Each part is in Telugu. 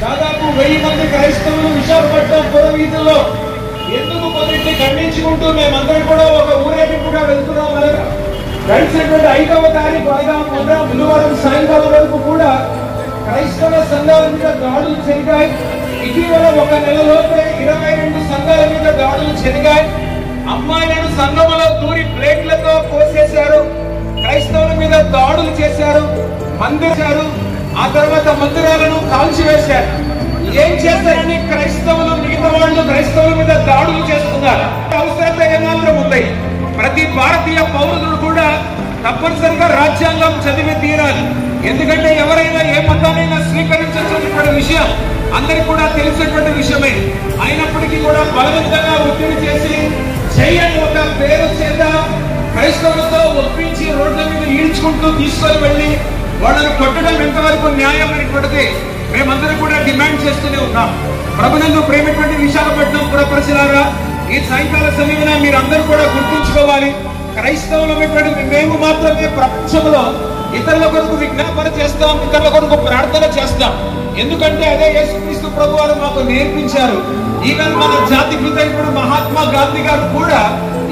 దాదాపు 1000 మంది క్రైస్తవులు విశాఖపట్నం పురవీధుల్లో ఎందుకు మొదటి ఖండించుకుంటూ మేమందరం కూడా ఒక ఊరేగింపుగా వెళ్తున్నాం అనగా గడిచినటువంటి 5వ తారీఖు అనగా బుధవారం సాయంకాలం వరకు కూడా క్రైస్తవ సంఘాల మీద దాడులు జరిగాయి. ఇటీవల ఒక నెలలోపే 22 సంఘాల మీద దాడులు జరిగాయి. అమ్మాయిలను సంఘములో దూరి ప్లేట్లతో కోసేశారు. క్రైస్తవుల మీద దాడులు చేశారు, మందిరారు. ఆ తర్వాత మందిరాలను కాల్చివేశారు. ఏం చేస్తారని క్రైస్తవులు మిగతా వాళ్ళు క్రైస్తవుల మీద దాడులు చేస్తున్నారు. అవసరత ఏమాత్రం ఉంది. ప్రతి భారతీయ పౌరులు కూడా తప్పనిసరిగా రాజ్యాంగం చదివి తీరాలి. ఎందుకంటే ఎవరైనా ఏ మతానైనా స్వీకరించినటువంటి విషయం అందరికి కూడా తెలిసినటువంటి విషయమే. అయినప్పటికీ కూడా బలవంతంగా ఒత్తిడి చేసి చేయని ఒక పేరు చేత క్రైస్తవులతో ఒప్పించి రోడ్ల మీద ఈడ్చుకుంటూ తీసుకొని వెళ్ళి వాళ్ళను కొట్టడం ఎంతవరకు న్యాయం అనేటువంటిది మేమందరం కూడా డిమాండ్ చేస్తూనే ఉన్నాం. ప్రభునందు ప్రేమటువంటి విశాఖపట్నం పుర ప్రజలారా, ఈ సాయంకాల సమయంలో మీరందరూ కూడా గుర్తుంచుకోవాలి. క్రైస్తవులమైనటువంటి మేము మాత్రమే ప్రపంచంలో ఇతరుల కొరకు విజ్ఞాపన చేస్తాం, ఇతరుల కొరకు ప్రార్థన చేస్తాం. ఎందుకంటే అదే యేసుక్రీస్తు ప్రభు వారు మాకు నేర్పించారు. ఈవెన్ మన జాతి పిత ఇప్పుడు మహాత్మా గాంధీ గారు కూడా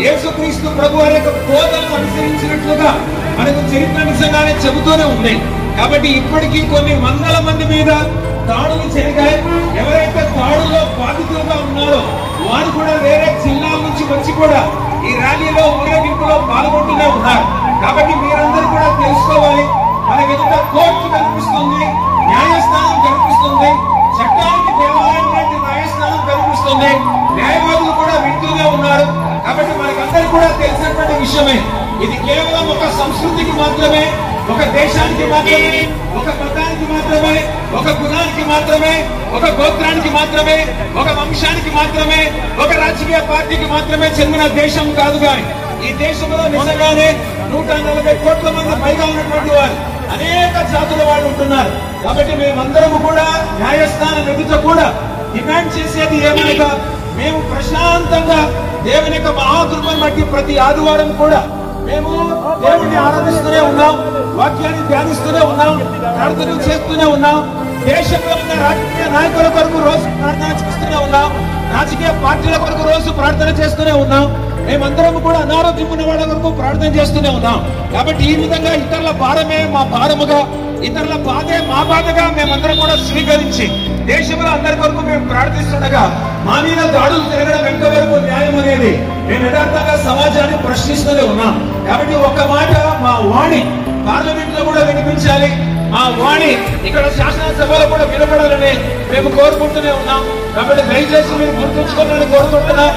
యేసుక్రీస్తు ప్రభు వారి యొక్క బోధనను అనుసరించినట్లుగా మనకు చరిత్ర నిజంగానే చెబుతూనే ఉంది. కాబట్టి ఇప్పటికీ కొన్ని వందల మంది మీద దాడులు జరిగాయి. ఎవరైతే దాడుల్లో బాధితులుగా ఉన్నారో వారు కూడా వేరే జిల్లాల నుంచి వచ్చి కూడా ఈ ర్యాలీలో ఊరేగింపులో పాల్గొంటూనే ఉన్నారు. కాబట్టి మీరందరూ కూడా తెలుసుకోవాలి, మన ఎదుట కోర్టు కనిపిస్తుంది, న్యాయస్థానం కనిపిస్తుంది, చట్టానికి దేవాలయం లాంటి న్యాయస్థానం కనిపిస్తుంది, న్యాయవాదులు కూడా వింటూనే ఉన్నారు. కాబట్టి మనకందరూ కూడా తెలిసినటువంటి విషయమే. ఇది కేవలం ఒక సంస్కృతికి మాత్రమే, ఒక దేశానికి మాత్రమే, ఒక మతానికి మాత్రమే, ఒక కులానికి మాత్రమే, ఒక గోత్రానికి మాత్రమే, ఒక వంశానికి మాత్రమే, ఒక రాజకీయ పార్టీకి మాత్రమే చెందిన దేశం కాదు. కానీ ఈ దేశంలో నిజంగానే 140 కోట్ల మంది పైగా ఉన్నటువంటి వారు అనేక జాతుల వాళ్ళు ఉంటున్నారు. కాబట్టి మేమందరము కూడా న్యాయస్థానం ఎదుట కూడా డిమాండ్ చేసేది ఏమనగా, మేము ప్రశాంతంగా దేవుని యొక్క మహాకృపను బట్టి ప్రతి ఆదివారం కూడా మేము దేవుడిని ఆరాధిస్తూనే ఉన్నాం, వాక్యాన్ని ధ్యానిస్తూనే ఉన్నాం, ప్రార్థనలు చేస్తూనే ఉన్నాం. దేశంలో ఉన్న రాజకీయ నాయకుల కొరకు రోజు ప్రార్థన చేస్తూనే ఉన్నాం, రాజకీయ పార్టీల కొరకు రోజు ప్రార్థన చేస్తూనే ఉన్నాం. మేమందరం కూడా అనారోగ్యం ఉన్న వాళ్ళ కొరకు ప్రార్థన చేస్తూనే ఉన్నాం. కాబట్టి ఈ విధంగా ఇతరుల భారమే మా భారముగా, ఇతరుల బాధే మా బాధగా మేమందరం కూడా స్వీకరించి దేశంలో అందరి కొరకు మేము ప్రార్థిస్తుండగా మా మీద దాడులు జరగడం ఎంతవరకు న్యాయం అనేది మేము యథార్థంగా సమాజాన్ని ప్రశ్నిస్తూనే ఉన్నాం. కాబట్టి ఒక్క మాట మా వాణి పార్లమెంట్ లో కూడా వినిపించాలి, మా వాణి ఇక్కడ శాసనసభలో కూడా వినపడాలని మేము కోరుకుంటూనే ఉన్నాం. కాబట్టి దయచేసి మీరు గుర్తుంచుకోవాలని కోరుకుంటున్నాం.